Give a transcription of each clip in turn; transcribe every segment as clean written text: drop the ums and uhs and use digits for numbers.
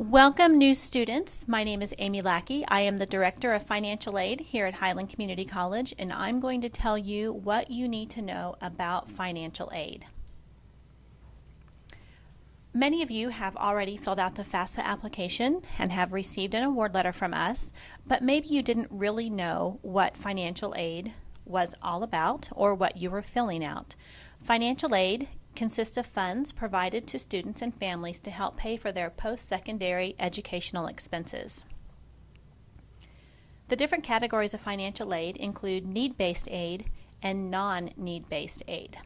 Welcome, new students. My name is Amy Lackey. I am the Director of Financial Aid here at Highland Community College, and I'm going to tell you what you need to know about financial aid. Many of you have already filled out the FAFSA application and have received an award letter from us, but maybe you didn't really know what financial aid was all about or what you were filling out. Financial aid consists of funds provided to students and families to help pay for their post-secondary educational expenses. The different categories of financial aid include need-based aid and non-need-based aid.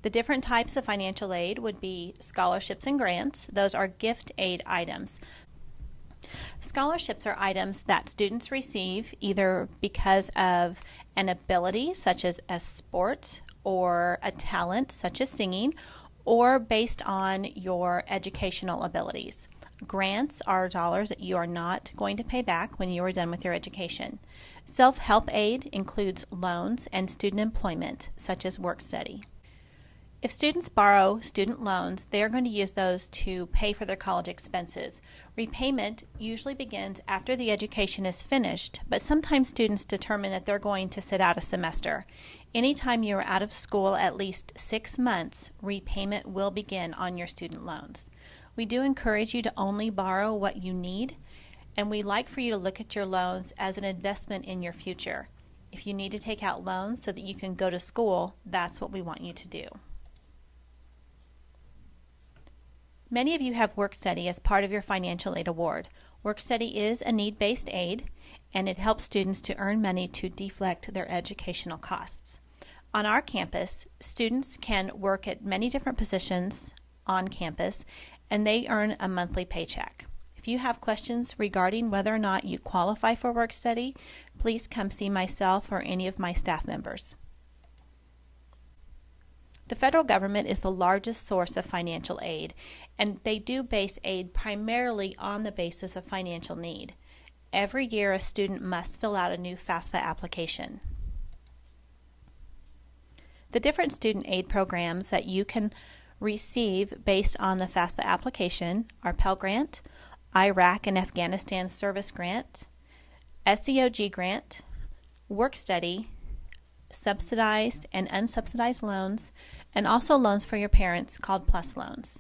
The different types of financial aid would be scholarships and grants. Those are gift aid items. Scholarships are items that students receive either because of an ability, such as a sport, or a talent, such as singing, or based on your educational abilities. Grants are dollars that you are not going to pay back when you are done with your education. Self-help aid includes loans and student employment, such as work study. If students borrow student loans, they are going to use those to pay for their college expenses. Repayment usually begins after the education is finished, but sometimes students determine that they're going to sit out a semester. Anytime you are out of school at least 6 months, repayment will begin on your student loans. We do encourage you to only borrow what you need, and we like for you to look at your loans as an investment in your future. If you need to take out loans so that you can go to school, that's what we want you to do. Many of you have work study as part of your financial aid award. Work study is a need-based aid, and it helps students to earn money to deflect their educational costs. On our campus, students can work at many different positions on campus, and they earn a monthly paycheck. If you have questions regarding whether or not you qualify for work study, please come see myself or any of my staff members. The federal government is the largest source of financial aid, and they do base aid primarily on the basis of financial need. Every year, a student must fill out a new FAFSA application. The different student aid programs that you can receive based on the FAFSA application are Pell Grant, Iraq and Afghanistan Service Grant, SEOG Grant, Work Study, subsidized and unsubsidized loans, and also loans for your parents called PLUS loans.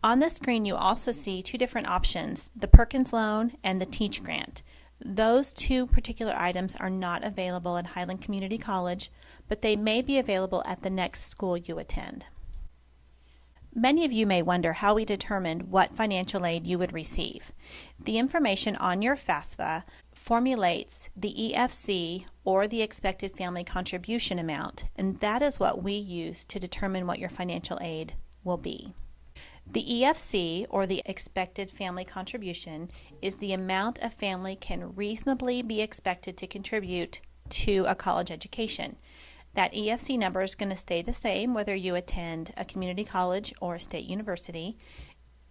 On the screen you also see two different options, the Perkins loan and the Teach Grant. Those two particular items are not available at Highland Community College, but they may be available at the next school you attend. Many of you may wonder how we determined what financial aid you would receive. The information on your FAFSA formulates the EFC, or the expected family contribution amount, and that is what we use to determine what your financial aid will be. The EFC, or the expected family contribution, is the amount a family can reasonably be expected to contribute to a college education. That EFC number is going to stay the same whether you attend a community college or a state university,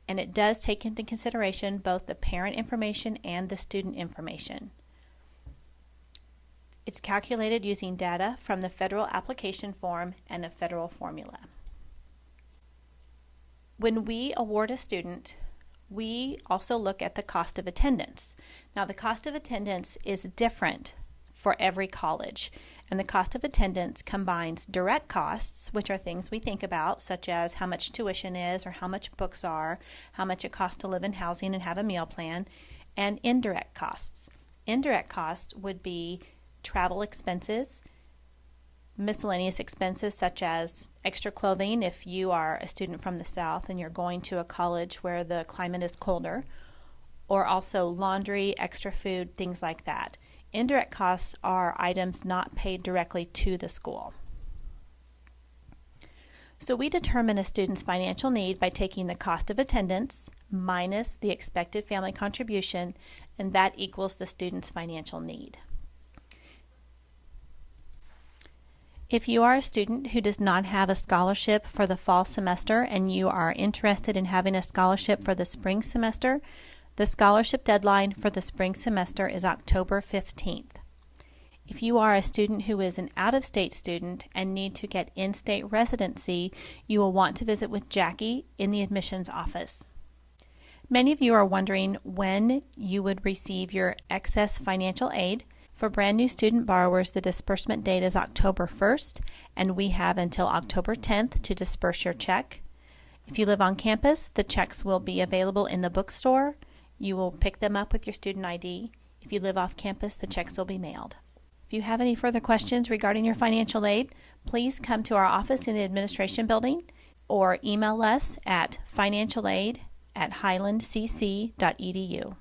and it does take into consideration both the parent information and the student information. It's calculated using data from the federal application form and a federal formula. When we award a student, we also look at the cost of attendance. Now, the cost of attendance is different for every college, and the cost of attendance combines direct costs, which are things we think about, such as how much tuition is or how much books are, how much it costs to live in housing and have a meal plan, and indirect costs. Indirect costs would be travel expenses, miscellaneous expenses such as extra clothing if you are a student from the South and you're going to a college where the climate is colder, or also laundry, extra food, things like that. Indirect costs are items not paid directly to the school. So we determine a student's financial need by taking the cost of attendance minus the expected family contribution, and that equals the student's financial need. If you are a student who does not have a scholarship for the fall semester and you are interested in having a scholarship for the spring semester, the scholarship deadline for the spring semester is October 15th. If you are a student who is an out-of-state student and need to get in-state residency, you will want to visit with Jackie in the admissions office. Many of you are wondering when you would receive your excess financial aid. For brand new student borrowers, the disbursement date is October 1st, and we have until October 10th to disperse your check. If you live on campus, the checks will be available in the bookstore. You will pick them up with your student ID. If you live off campus, the checks will be mailed. If you have any further questions regarding your financial aid, please come to our office in the administration building or email us at financialaid@highlandcc.edu.